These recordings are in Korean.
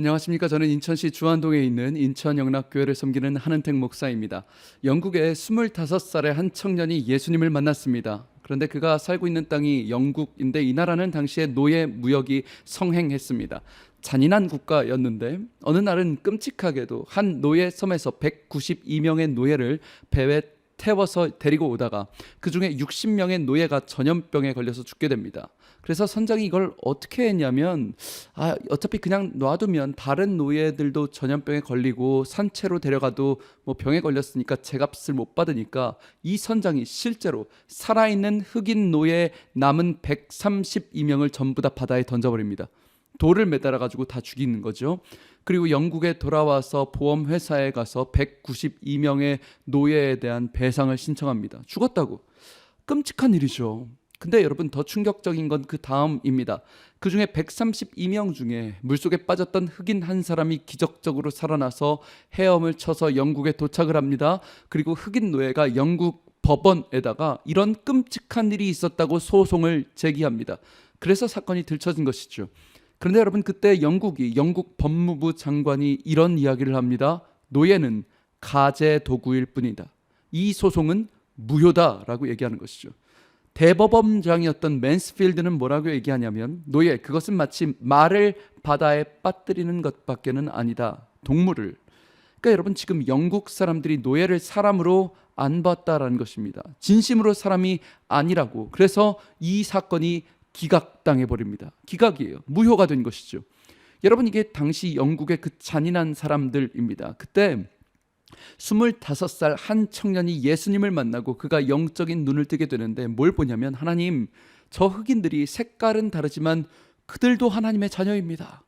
안녕하십니까. 저는 인천시 주안동에 있는 인천영락교회를 섬기는 한은택 목사입니다. 영국의 25살의 한 청년이 예수님을 만났습니다. 그런데 그가 살고 있는 땅이 영국인데 이 나라는 당시에 노예 무역이 성행했습니다. 잔인한 국가였는데 어느 날은 끔찍하게도 한 노예 섬에서 192명의 노예를 배에 태워서 데리고 오다가 그 중에 60명의 노예가 전염병에 걸려서 죽게 됩니다. 그래서 선장이 이걸 어떻게 했냐면 어차피 그냥 놔두면 다른 노예들도 전염병에 걸리고 산채로 데려가도 뭐 병에 걸렸으니까 제값을 못 받으니까 이 선장이 실제로 살아있는 흑인 노예 남은 132명을 전부 다 바다에 던져버립니다. 돌을 매달아 가지고 다 죽이는 거죠. 그리고 영국에 돌아와서 보험회사에 가서 192명의 노예에 대한 배상을 신청합니다. 죽었다고. 끔찍한 일이죠. 근데 여러분, 더 충격적인 건 그 다음입니다. 그 중에 132명 중에 물속에 빠졌던 흑인 한 사람이 기적적으로 살아나서 헤엄을 쳐서 영국에 도착을 합니다. 그리고 흑인 노예가 영국 법원에다가 이런 끔찍한 일이 있었다고 소송을 제기합니다. 그래서 사건이 들춰진 것이죠. 그런데 여러분, 그때 영국 법무부 장관이 이런 이야기를 합니다. 노예는 가제 도구일 뿐이다. 이 소송은 무효다라고 얘기하는 것이죠. 대법원장이었던 맨스필드는 뭐라고 얘기하냐면, 노예, 그것은 마치 말을 바다에 빠뜨리는 것밖에는 아니다. 동물을. 그러니까 여러분, 지금 영국 사람들이 노예를 사람으로 안 봤다라는 것입니다. 진심으로 사람이 아니라고. 그래서 이 사건이 기각당해 버립니다. 기각이에요. 무효가 된 것이죠. 여러분, 이게 당시 영국의 그 잔인한 사람들입니다. 그때 25살 한 청년이 예수님을 만나고 그가 영적인 눈을 뜨게 되는데 뭘 보냐면, 하나님, 저 흑인들이 색깔은 다르지만 그들도 하나님의 자녀입니다.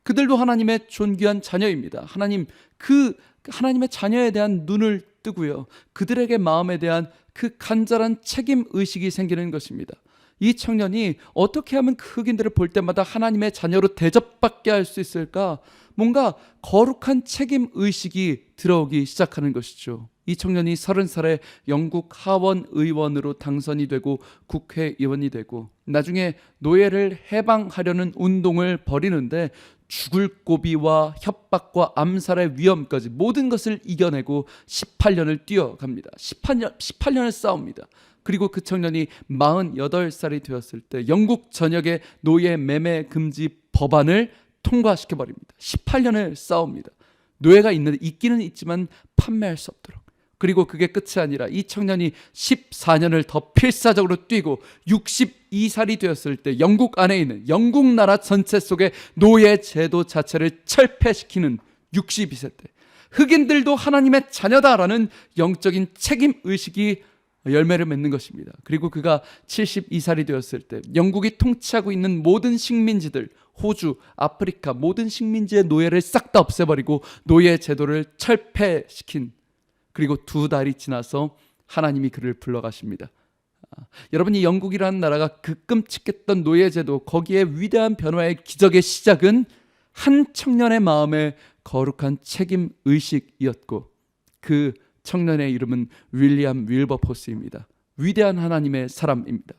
그들도 하나님의 존귀한 자녀입니다. 하나님, 그 하나님의 자녀에 대한 눈을 뜨고요, 그들에게 마음에 대한 그 간절한 책임 의식이 생기는 것입니다. 이 청년이 어떻게 하면 그 흑인들을 볼 때마다 하나님의 자녀로 대접받게 할 수 있을까? 뭔가 거룩한 책임 의식이 들어오기 시작하는 것이죠. 이 청년이 30살에 영국 하원 의원으로 당선이 되고 국회의원이 되고 나중에 노예를 해방하려는 운동을 벌이는데 죽을 고비와 협박과 암살의 위험까지 모든 것을 이겨내고 18년을 뛰어갑니다. 18년을 싸웁니다. 그리고 그 청년이 48살이 되었을 때 영국 전역의 노예 매매 금지 법안을 통과시켜버립니다. 18년을 싸웁니다. 노예가 있기는 있지만 판매할 수 없도록. 그리고 그게 끝이 아니라 이 청년이 14년을 더 필사적으로 뛰고 62살이 되었을 때 영국 안에 있는 영국 나라 전체 속에 노예 제도 자체를 철폐시키는 62세 때 흑인들도 하나님의 자녀다라는 영적인 책임 의식이 열매를 맺는 것입니다. 그리고 그가 72살이 되었을 때 영국이 통치하고 있는 모든 식민지들, 호주, 아프리카 모든 식민지의 노예를 싹 다 없애버리고 노예 제도를 철폐시킨, 그리고 2달이 지나서 하나님이 그를 불러가십니다. 여러분, 이 영국이라는 나라가 그 끔찍했던 노예 제도, 거기에 위대한 변화의 기적의 시작은 한 청년의 마음에 거룩한 책임 의식이었고, 그 청년의 이름은 윌리엄 윌버포스입니다. 위대한 하나님의 사람입니다.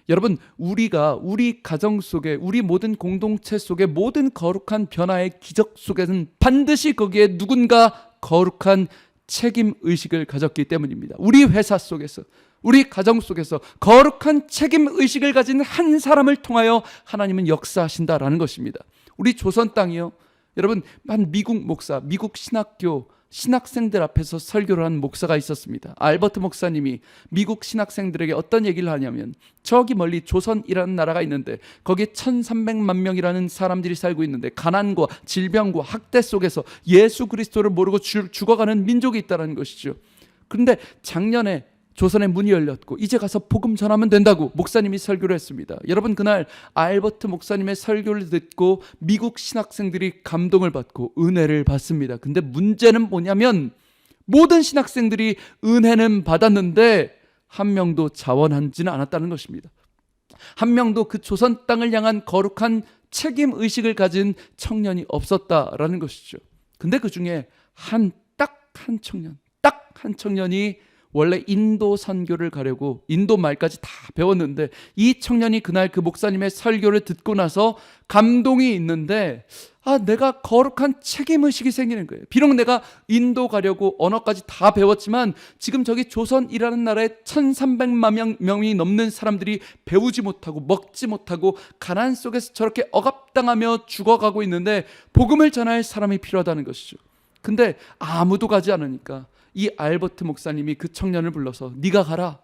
여러분, 우리 가정 속에, 우리 모든 공동체 속에 모든 거룩한 변화의 기적 속에는 반드시 거기에 누군가 거룩한 책임 의식을 가졌기 때문입니다. 우리 회사 속에서, 우리 가정 속에서 거룩한 책임 의식을 가진 한 사람을 통하여 하나님은 역사하신다라는 것입니다. 우리 조선 땅이요, 여러분, 한 미국 목사, 미국 신학교 신학생들 앞에서 설교를 한 목사가 있었습니다. 알버트 목사님이 미국 신학생들에게 어떤 얘기를 하냐면, 저기 멀리 조선이라는 나라가 있는데 거기에 1300만 명이라는 사람들이 살고 있는데 가난과 질병과 학대 속에서 예수 그리스도를 모르고 죽어가는 민족이 있다는 것이죠. 그런데 작년에 조선의 문이 열렸고 이제 가서 복음 전하면 된다고 목사님이 설교를 했습니다. 여러분, 그날 알버트 목사님의 설교를 듣고 미국 신학생들이 감동을 받고 은혜를 받습니다. 근데 문제는 뭐냐면, 모든 신학생들이 은혜는 받았는데 한 명도 자원하지는 않았다는 것입니다. 한 명도 그 조선 땅을 향한 거룩한 책임 의식을 가진 청년이 없었다라는 것이죠. 근데 그 중에 딱 한 청년이 원래 인도 선교를 가려고 인도 말까지 다 배웠는데 이 청년이 그날 그 목사님의 설교를 듣고 나서 감동이 있는데 내가 거룩한 책임의식이 생기는 거예요. 비록 내가 인도 가려고 언어까지 다 배웠지만 지금 저기 조선이라는 나라에 1300만 명이 넘는 사람들이 배우지 못하고 먹지 못하고 가난 속에서 저렇게 억압당하며 죽어가고 있는데 복음을 전할 사람이 필요하다는 것이죠. 근데 아무도 가지 않으니까 이 알버트 목사님이 그 청년을 불러서 네가 가라.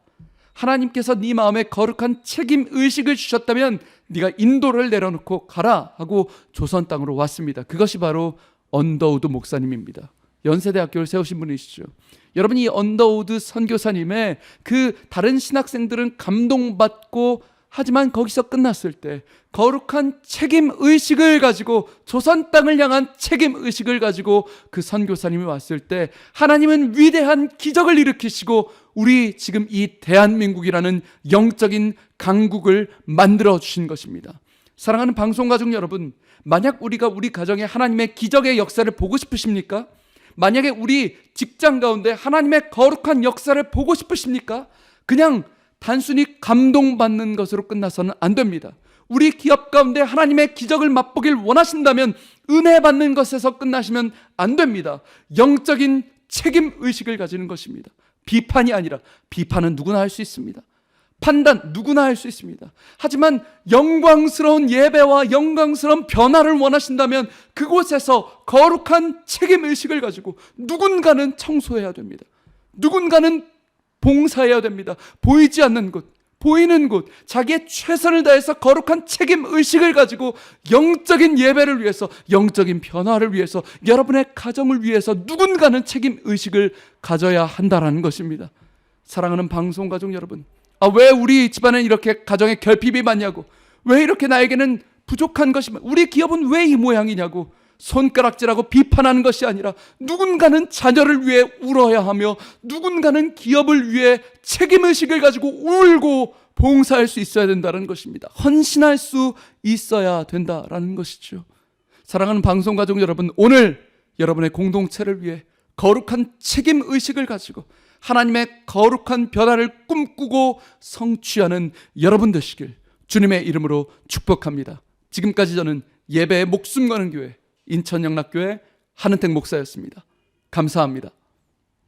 하나님께서 네 마음에 거룩한 책임의식을 주셨다면 네가 인도를 내려놓고 가라 하고 조선 땅으로 왔습니다. 그것이 바로 언더우드 목사님입니다. 연세대학교를 세우신 분이시죠. 여러분, 이 언더우드 선교사님의 그 다른 신학생들은 감동받고 하지만 거기서 끝났을 때 거룩한 책임의식을 가지고 조선 땅을 향한 책임의식을 가지고 그 선교사님이 왔을 때 하나님은 위대한 기적을 일으키시고 우리 지금 이 대한민국이라는 영적인 강국을 만들어 주신 것입니다. 사랑하는 방송가족 여러분, 만약 우리가 우리 가정에 하나님의 기적의 역사를 보고 싶으십니까? 만약에 우리 직장 가운데 하나님의 거룩한 역사를 보고 싶으십니까? 그냥 단순히 감동받는 것으로 끝나서는 안 됩니다. 우리 기업 가운데 하나님의 기적을 맛보길 원하신다면 은혜 받는 것에서 끝나시면 안 됩니다. 영적인 책임의식을 가지는 것입니다. 비판이 아니라, 비판은 누구나 할 수 있습니다. 판단 누구나 할 수 있습니다. 하지만 영광스러운 예배와 영광스러운 변화를 원하신다면 그곳에서 거룩한 책임의식을 가지고 누군가는 청소해야 됩니다. 누군가는 봉사해야 됩니다. 보이지 않는 곳, 보이는 곳, 자기의 최선을 다해서 거룩한 책임의식을 가지고 영적인 예배를 위해서, 영적인 변화를 위해서, 여러분의 가정을 위해서 누군가는 책임의식을 가져야 한다는 것입니다. 사랑하는 방송가족 여러분, 왜 우리 집안은 이렇게 가정에 결핍이 많냐고, 왜 이렇게 나에게는 부족한 것이 많냐고, 우리 기업은 왜 이 모양이냐고 손가락질하고 비판하는 것이 아니라 누군가는 자녀를 위해 울어야 하며 누군가는 기업을 위해 책임의식을 가지고 울고 봉사할 수 있어야 된다는 것입니다. 헌신할 수 있어야 된다는 것이죠. 사랑하는 방송가족 여러분, 오늘 여러분의 공동체를 위해 거룩한 책임의식을 가지고 하나님의 거룩한 변화를 꿈꾸고 성취하는 여러분 되시길 주님의 이름으로 축복합니다. 지금까지 저는 예배에 목숨 거는 교회 인천영락교회 한은택 목사였습니다. 감사합니다.